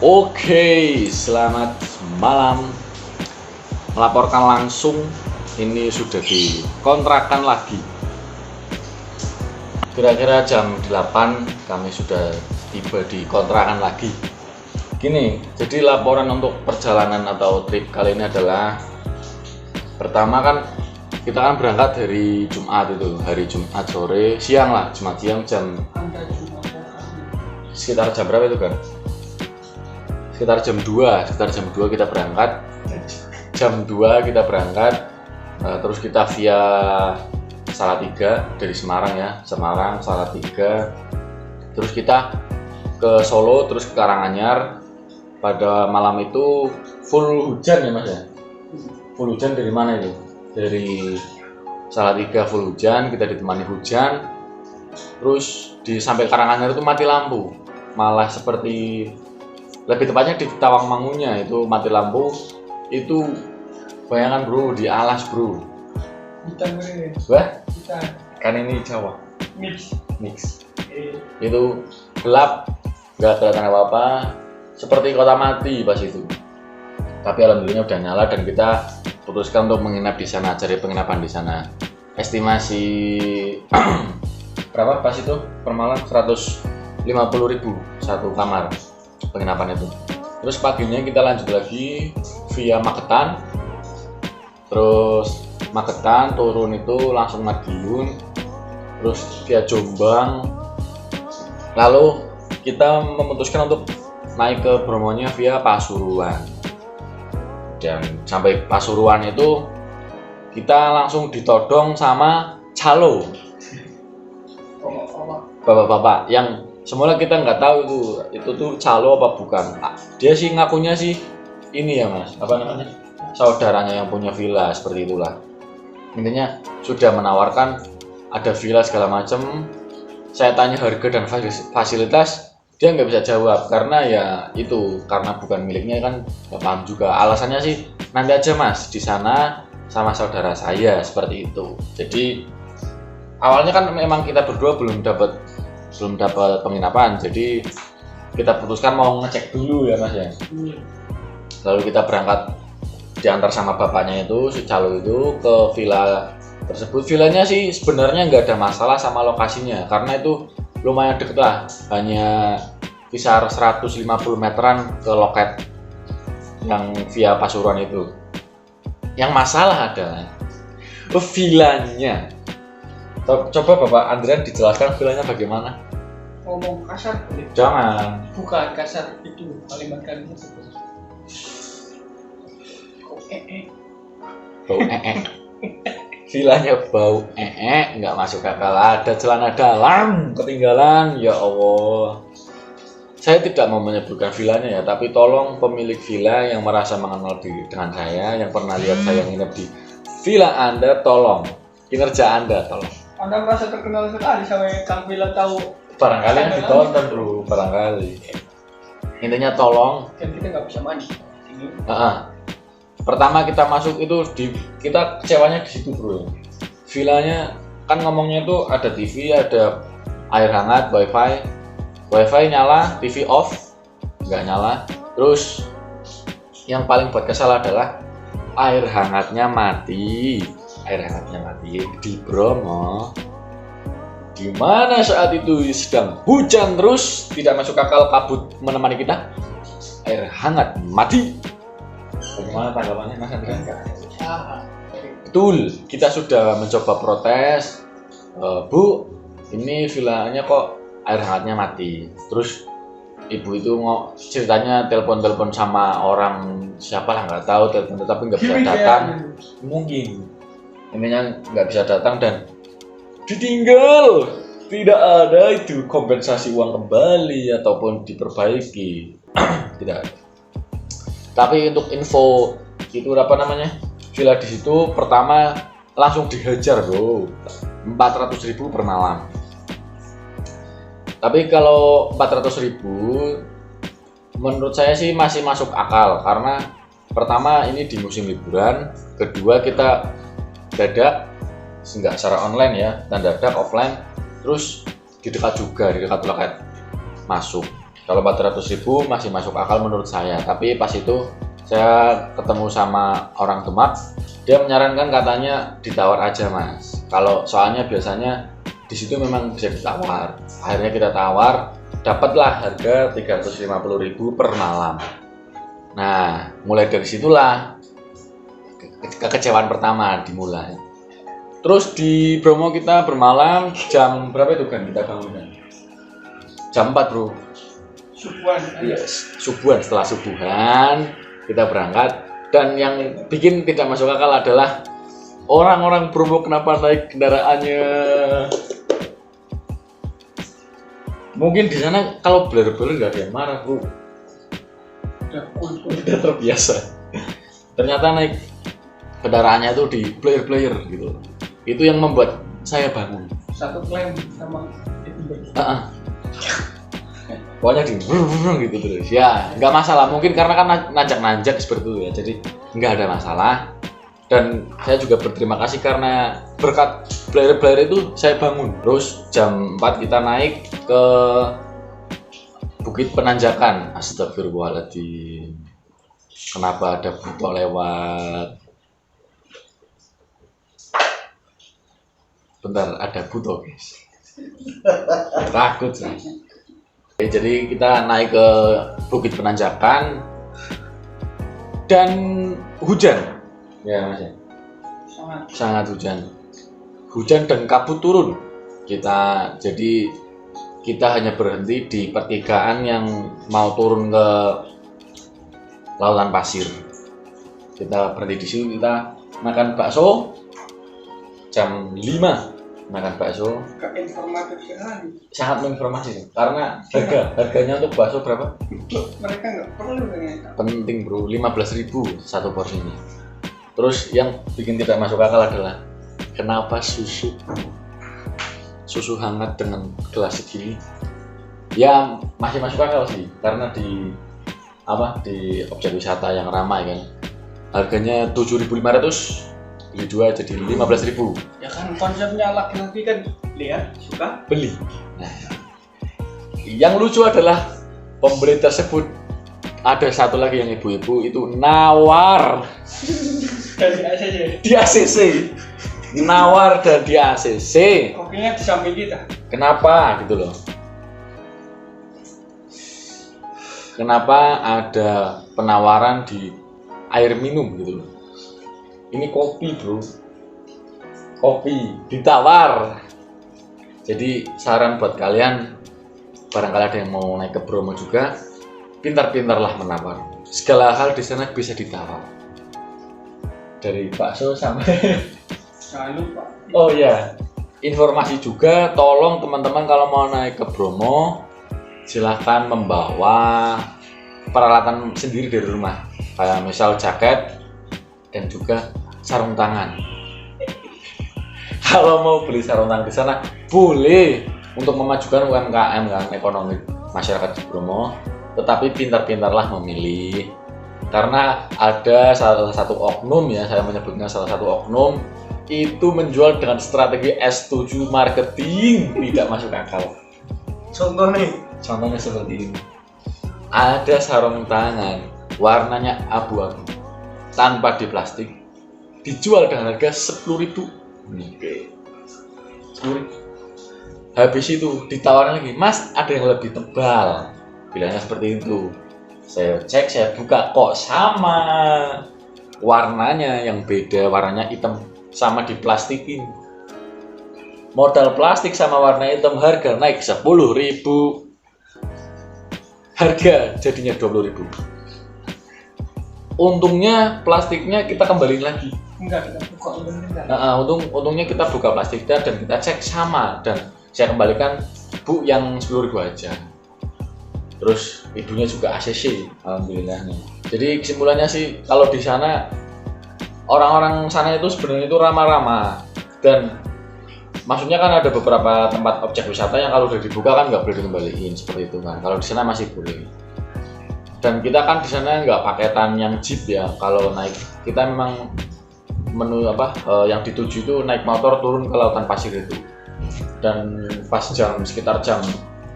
Oke, selamat malam. Melaporkan langsung, ini sudah dikontrakan lagi. Kira-kira jam 8 kami sudah tiba di kontrakan lagi. Gini, jadi laporan untuk perjalanan atau trip kali ini adalah pertama kan kita kan berangkat dari Jumat itu, hari Jumat sore, siang lah, Jumat siang sekitar jam berapa itu kan? Sekitar jam 2 kita berangkat. Jam 2 kita berangkat, terus kita via Salatiga dari Semarang ya, Semarang, Salatiga. Terus kita ke Solo, terus ke Karanganyar. Pada malam itu full hujan ya Mas ya? Full hujan dari mana itu? Dari Salatiga full hujan, kita ditemani hujan. Terus sampai Karanganyar itu mati lampu. Malah seperti, lebih tepatnya di Tawangmangunya itu mati lampu. Itu bayangkan bro, di alas bro. Wah? Kan ini Jawa. Mix. Itu gelap, nggak kelihatan apa-apa, seperti kota mati pas itu. Tapi alhamdulillah udah nyala dan kita putuskan untuk menginap di sana, cari penginapan di sana. Estimasi berapa pas itu per malam? 150.000 satu kamar penginapan itu. Terus paginya kita lanjut lagi via Magetan. Terus Magetan turun itu langsung Madiun. Terus via Jombang. Lalu kita memutuskan untuk naik ke Bromonya via Pasuruan. Dan sampai Pasuruan itu kita langsung ditodong sama calo. Bapak-bapak yang semula kita nggak tahu itu tuh calo apa bukan. Dia sih ngakunya sih ini ya Mas, apa namanya, saudaranya yang punya villa, seperti itulah. Intinya sudah menawarkan ada villa segala macam. Saya tanya harga dan fasilitas, dia nggak bisa jawab karena ya itu, karena bukan miliknya kan, nggak paham juga. Alasannya sih nanti aja Mas, di sana sama saudara saya, seperti itu. Jadi awalnya kan memang kita berdua belum dapat penginapan, jadi kita putuskan mau ngecek dulu ya Mas ya. Lalu kita berangkat diantar sama bapaknya itu, si calo itu, ke villa tersebut. Villanya sih sebenarnya nggak ada masalah sama lokasinya karena itu lumayan deket lah, hanya kisar 150 meteran ke loket yang via Pasuruan itu. Yang masalah adalah villanya. Coba Bapak Andrian dijelaskan villanya bagaimana? Ngomong kasar boleh? Jangan. Bukan kasar, itu kalimat-kalimat seperti bau villanya bau nggak masuk akal. Ada celana dalam ketinggalan, ya Allah. Saya tidak mau menyebutkan villanya ya, tapi tolong pemilik villa yang merasa mengenal dengan saya, yang pernah lihat saya nginep di villa Anda, tolong kinerja Anda tolong. Anda merasa terkenal sekali sampai Kang Villa tahu. Barangkali yang ditonton bro, barangkali. Intinya tolong. Kan kita nggak bisa mandi. Pertama kita masuk itu kita kecewanya di situ bro. Villanya kan ngomongnya itu ada TV, ada air hangat, wifi nyala, TV off nggak nyala. Terus yang paling buat kesal adalah air hangatnya mati di Bromo. Dimana saat itu sedang hujan terus, tidak masuk akal, kabut menemani kita, air hangat mati. Bagaimana tanggapannya Mas Andrian? Betul, kita sudah mencoba protes, Bu, ini villanya kok air hangatnya mati. Terus ibu itu ceritanya telepon sama orang siapa lah nggak tahu, telepon tapi nggak bisa datang. Mungkin intinya nggak bisa datang dan ditinggal. Tidak ada itu kompensasi uang kembali ataupun diperbaiki. Tidak ada. Tapi untuk info itu apa namanya, villa di situ pertama langsung dihajar bro, 400.000 per malam. Tapi kalau 400.000 menurut saya sih masih masuk akal karena pertama ini di musim liburan, kedua kita dadak, nggak secara online ya, dan dadak offline, terus di dekat loket masuk. Kalau 400.000 masih masuk akal menurut saya, tapi pas itu saya ketemu sama orang Demak, dia menyarankan katanya ditawar aja mas. Kalau soalnya biasanya di situ memang bisa ditawar. Akhirnya kita tawar, dapatlah harga 350.000 per malam. Nah, mulai dari situlah kekecewaan pertama dimulai. Terus di Bromo kita bermalam jam berapa itu kan kita bangunnya? Jam 4 bro. Subuhan. Yes. Subuhan, setelah subuhan kita berangkat. Dan yang bikin tidak masuk akal adalah orang-orang Bromo kenapa naik kendaraannya. Mungkin di sana kalau blur-blur nggak ada yang marah bro. Udah terbiasa. Ternyata naik kendaraannya itu di player gitu. Itu yang membuat saya bangun. Satu klaim sama itu. Pokoknya di gitu terus. Ya nggak masalah. Mungkin karena kan nanjak seperti itu ya. Jadi nggak ada masalah. Dan saya juga berterima kasih karena berkat player itu saya bangun. Terus jam 4 kita naik ke Bukit Penanjakan. Astagfirullahaladzim. Kenapa ada buto lewat? Bentar, ada buto guys. Takut sih. Jadi kita naik ke Bukit Penanjakan dan hujan. Ya mas ya. Sangat hujan dan kabut turun. Jadi kita hanya berhenti di pertigaan yang mau turun ke lautan pasir. Kita berhenti di sini, kita makan bakso jam 5. Makan bakso. Informatif sekali. Sangat menginformasi karena harganya untuk bakso berapa? Mereka nggak perlu ternyata. Penting bro, 15.000 satu porsinya. Terus yang bikin tidak masuk akal adalah kenapa susu hangat dengan gelas segini? Ya masih masuk akal sih, karena di objek wisata yang ramai kan, harganya 7.500, beli 2 jadi 15.000. Ya kan konsepnya laki-laki kan lihat suka beli. Nah, yang lucu adalah pembeli tersebut ada satu lagi yang ibu-ibu itu nawar dari di ACC. Nawar dan di ACC. Kopinya di samping kita. Kenapa gitu loh? Kenapa ada penawaran di air minum gitu loh? Ini kopi bro, kopi ditawar. Jadi saran buat kalian, barangkali ada yang mau naik ke Bromo juga, pintar-pintarlah menawar. Segala hal di sana bisa ditawar. Dari bakso sampai Jangan lupa. oh ya, informasi juga, tolong teman-teman kalau mau naik ke Bromo, silahkan membawa peralatan sendiri dari rumah, kayak misal jaket dan juga sarung tangan. Kalau mau beli sarung tangan di sana boleh untuk memajukan UMKM kan, ekonomi masyarakat di Bromo, tetapi pintar-pintarlah memilih. Karena ada salah satu oknum ya, saya menyebutnya salah satu oknum itu menjual dengan strategi S7 marketing tidak masuk akal. Contohnya seperti ini. Ada sarung tangan warnanya abu-abu tanpa di plastik, dijual dengan harga 10.000. Oke. 10.000. Habis itu ditawarin lagi, Mas ada yang lebih tebal. Bilangnya seperti itu. Saya cek, saya buka, kok sama. Warnanya yang beda, warnanya hitam, sama diplastikin. Modal plastik sama warna hitam, harga naik 10.000. Harga jadinya 20.000. Untungnya plastiknya kita kembaliin lagi. Enggak, kita buka untungnya. Untungnya kita buka plastiknya dan kita cek sama, dan saya kembalikan Bu yang 10.000 aja. Terus ibunya juga ACC, alhamdulillahnya. Jadi kesimpulannya sih, kalau di sana orang-orang sana itu sebenarnya itu ramah-ramah, dan maksudnya kan ada beberapa tempat objek wisata yang kalau udah dibuka kan nggak boleh dikembaliin seperti itu kan. Kalau di sana masih boleh. Dan kita kan di sana nggak paketan yang jeep ya. Kalau naik kita memang menu yang dituju itu naik motor turun ke lautan pasir itu. Dan pas sekitar jam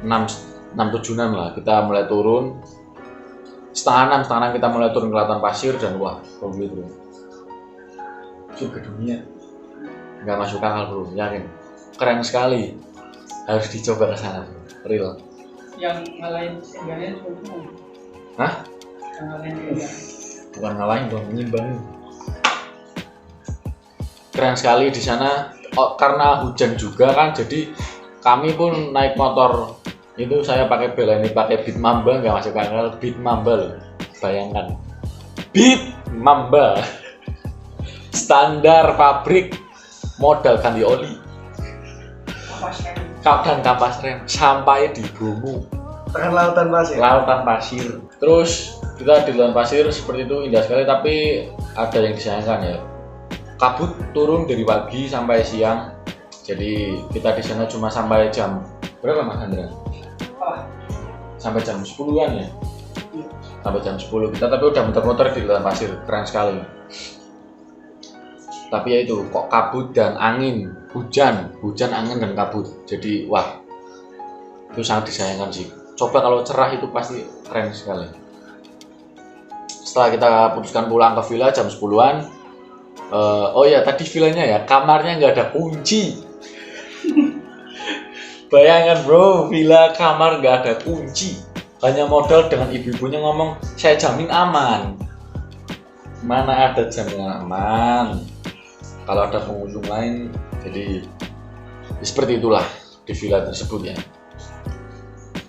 6 6-7an lah kita mulai turun, setengah enam kita mulai turun ke lautan pasir dan wah bro gitu surga dunia, nggak masuk akal bro, yakin keren sekali, harus dicoba ke sana bro, real. Yang ngalahin enggaknya cuma. Hah? Yang ngalahin enggak. Bukan ngalahin dong, menyimbang. Keren sekali di sana. Oh, karena hujan juga kan, jadi kami pun naik motor itu saya pakai bela ini pakai Beat Mamba, nggak masuk akal. Beat Mamba loh, bayangkan Beat Mamba standar pabrik, modal ganti oli dan kampas rem sampai di Bromo, Tekan lautan pasir. lautan pasir. Terus kita di lautan pasir seperti itu indah sekali, tapi ada yang disayangkan ya, kabut turun dari pagi sampai siang, jadi kita di sana cuma sampai jam berapa Mas Andra? Sampai jam 10-an ya? Sampai jam 10 kita tapi udah muter-muter di lautan pasir, keren sekali. Tapi ya itu kok kabut dan angin, hujan angin dan kabut, jadi wah itu sangat disayangkan sih. Coba kalau cerah itu pasti keren sekali. Setelah kita putuskan pulang ke villa jam 10-an, oh ya tadi villanya ya kamarnya nggak ada kunci. Bayangkan bro, villa kamar nggak ada kunci, hanya modal dengan ibu-ibunya ngomong saya jamin aman. Mana ada jaminan aman kalau ada pengunjung lain. Jadi seperti itulah di villa tersebut ya.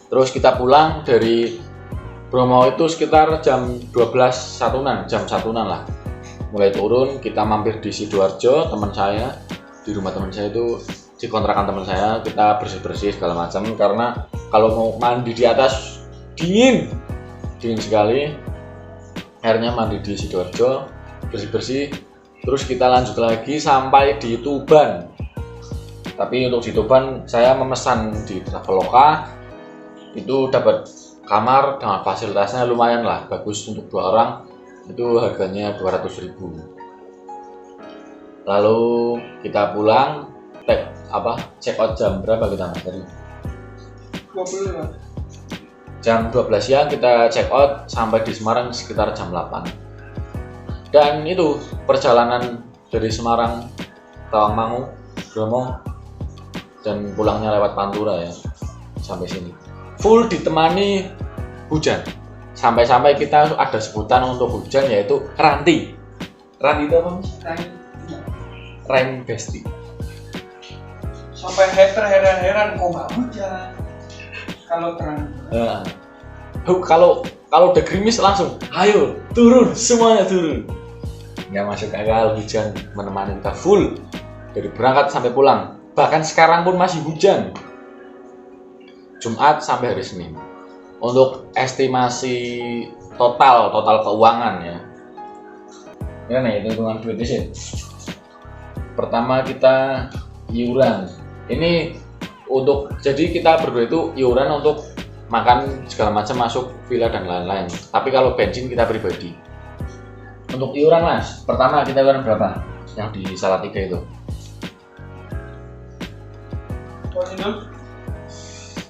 Terus kita pulang dari Bromo itu sekitar jam 12-1an, jam 1an lah. Mulai turun, kita mampir di Sidoarjo, teman saya, di rumah teman saya itu, di kontrakan teman saya, kita bersih-bersih segala macam karena kalau mau mandi di atas dingin sekali. Akhirnya mandi di Sidoarjo, bersih-bersih, terus kita lanjut lagi sampai di Tuban. Tapi untuk di Tuban saya memesan di Traveloka, itu dapat kamar dengan fasilitasnya lumayan lah, bagus untuk 2 orang, itu harganya 200.000. Lalu kita pulang, check out jam berapa kita Mas tadi? 20. Jam 12 siang kita check out, sampai di Semarang sekitar jam 8. Dan itu perjalanan dari Semarang, Tawangmangu, Bromo, dan pulangnya lewat Pantura ya, sampai sini. Full ditemani hujan. Sampai-sampai kita ada sebutan untuk hujan yaitu ranti. Ranti itu apa Mas? Rain Besti. Sampai hater heran-heran kok nggak hujan kalau terang. Kalau udah gerimis langsung, ayo turun, semuanya turun. Nggak masuk akal, hujan menemani kita full dari berangkat sampai pulang. Bahkan sekarang pun masih hujan. Jumat sampai hari Senin. Untuk estimasi total keuangan ya. Ya nih, hitungan duit sih. Pertama kita iuran. Ini untuk, jadi kita berdua itu iuran untuk makan segala macam masuk villa dan lain-lain. Tapi kalau bensin kita pribadi. Untuk iuran Mas, pertama kita iuran berapa? Yang di Salatiga itu.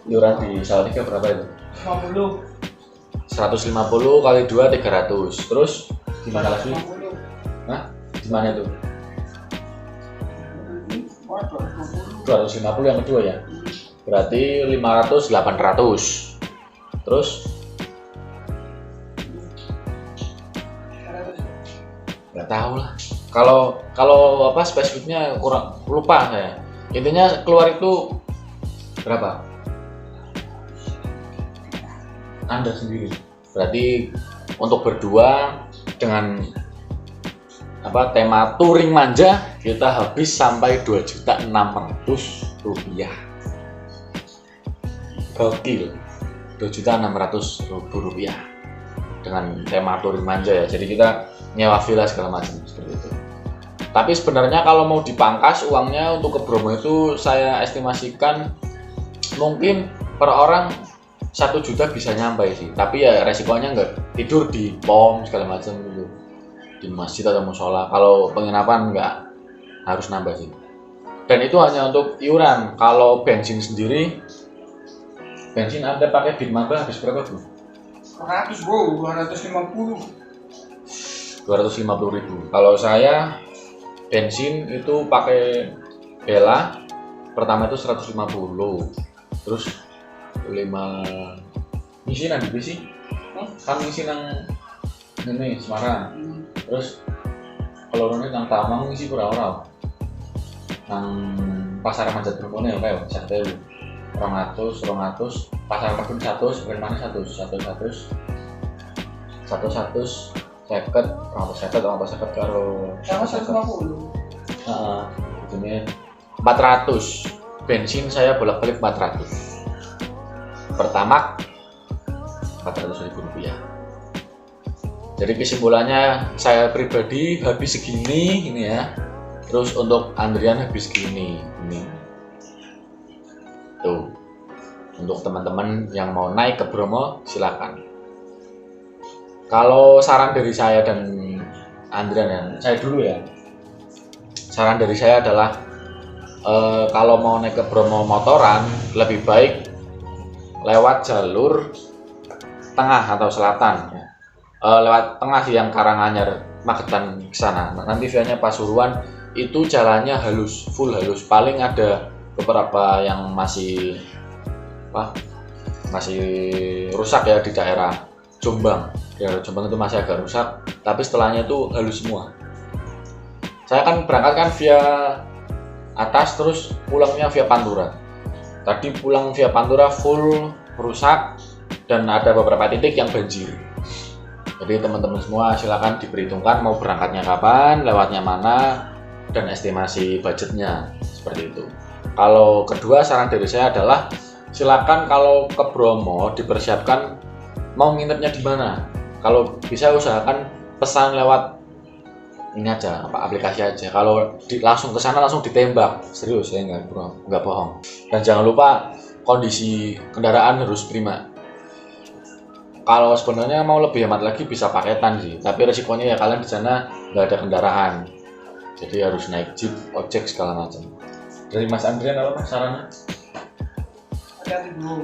Iuran di Salatiga berapa itu? 50. 150 kali 2 300. Terus gimana lagi? 50. Hah? Gimana itu? 250 yang kedua ya. Berarti 500 800. Terus nggak tahu lah. Kalau apa spesifiknya kurang lupa saya. Intinya keluar itu berapa? Anda sendiri. Berarti untuk berdua dengan tema touring manja kita habis sampai 2.600.000 rupiah. Gokil. 2.600.000 rupiah dengan tema touring manja ya. Jadi kita nyewa villa segala macam seperti itu. Tapi sebenarnya kalau mau dipangkas uangnya untuk ke Bromo itu saya estimasikan mungkin per orang 1 juta bisa nyampe sih, tapi ya resikonya nggak tidur di pom segala macam gitu, di masjid atau musola. Kalau penginapan nggak harus nambah sih. Dan itu hanya untuk iuran. Kalau bensin sendiri bensin Anda pakai bin Maba habis berapa bro? 100 bro, 250. 250.000. Kalau saya bensin itu pakai Bella pertama itu 150, terus 5 ngisi nanti bisi kan ngisi nang ini Semarang, terus kalau ini nang Tamang ngisi pura-pura nang pasar Manjat Bromo ya kayak 1.000, 200, pasar Merdun 100, sebenarnya mana 100, 50 karo Sama 150. ini 400 bensin saya bolak-balik 400, pertamax 400.000 rupiah. Jadi kesimpulannya saya pribadi habis segini ini ya, terus untuk Andrian habis segini ini tuh. Untuk teman-teman yang mau naik ke Bromo silakan. Kalau saran dari saya dan Andrian ya, saya dulu ya. Saran dari saya adalah kalau mau naik ke Bromo motoran lebih baik lewat jalur tengah atau selatan ya. Lewat tengah yang Karanganyar Magetan ke sana. Nanti vianya Pasuruan itu jalannya halus, full halus. Paling ada beberapa yang masih rusak ya di daerah Jombang. Daerah Jombang itu masih agak rusak, tapi setelahnya itu halus semua. Saya kan berangkat kan via atas terus pulangnya via Pantura. Tadi pulang via Pantura full rusak dan ada beberapa titik yang banjir. Jadi teman-teman semua silakan diperhitungkan mau berangkatnya kapan, lewatnya mana, dan estimasi budgetnya seperti itu. Kalau kedua saran dari saya adalah silakan kalau ke Bromo dipersiapkan mau nginepnya di mana. Kalau bisa usahakan pesan lewat ini aja, aplikasi aja. Kalau langsung ke sana langsung ditembak, serius saya nggak bohong. Dan jangan lupa kondisi kendaraan harus prima. Kalau sebenarnya mau lebih hemat lagi bisa paketan sih, tapi resikonya ya kalian di sana nggak ada kendaraan, jadi harus naik jeep, ojek segala macam. Dari Mas Andrian apa sarannya? Hati-hati bro.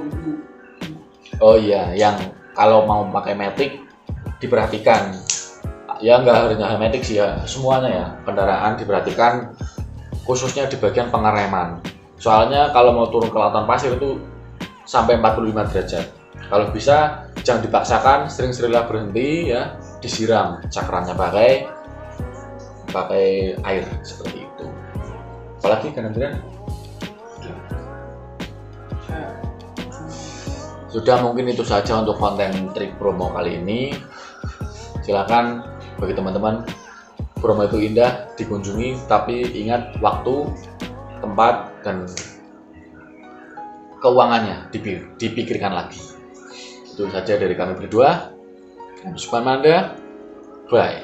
Oh iya, yang kalau mau pakai matic diperhatikan. Ya nggak hanya matic sih ya, semuanya ya kendaraan diperhatikan, khususnya di bagian pengereman. Soalnya kalau mau turun ke lautan pasir itu sampai 45 derajat. Kalau bisa jangan dipaksakan, sering-seringlah berhenti ya, disiram cakramnya pakai air seperti itu. Apalagi kan Andrian? Sudah, mungkin itu saja untuk konten trip Bromo kali ini. Silakan bagi teman-teman, Bromo itu indah dikunjungi, tapi ingat waktu, tempat, dan keuangannya dipikirkan lagi. Itu saja dari kami berdua. Sukmanda, bye.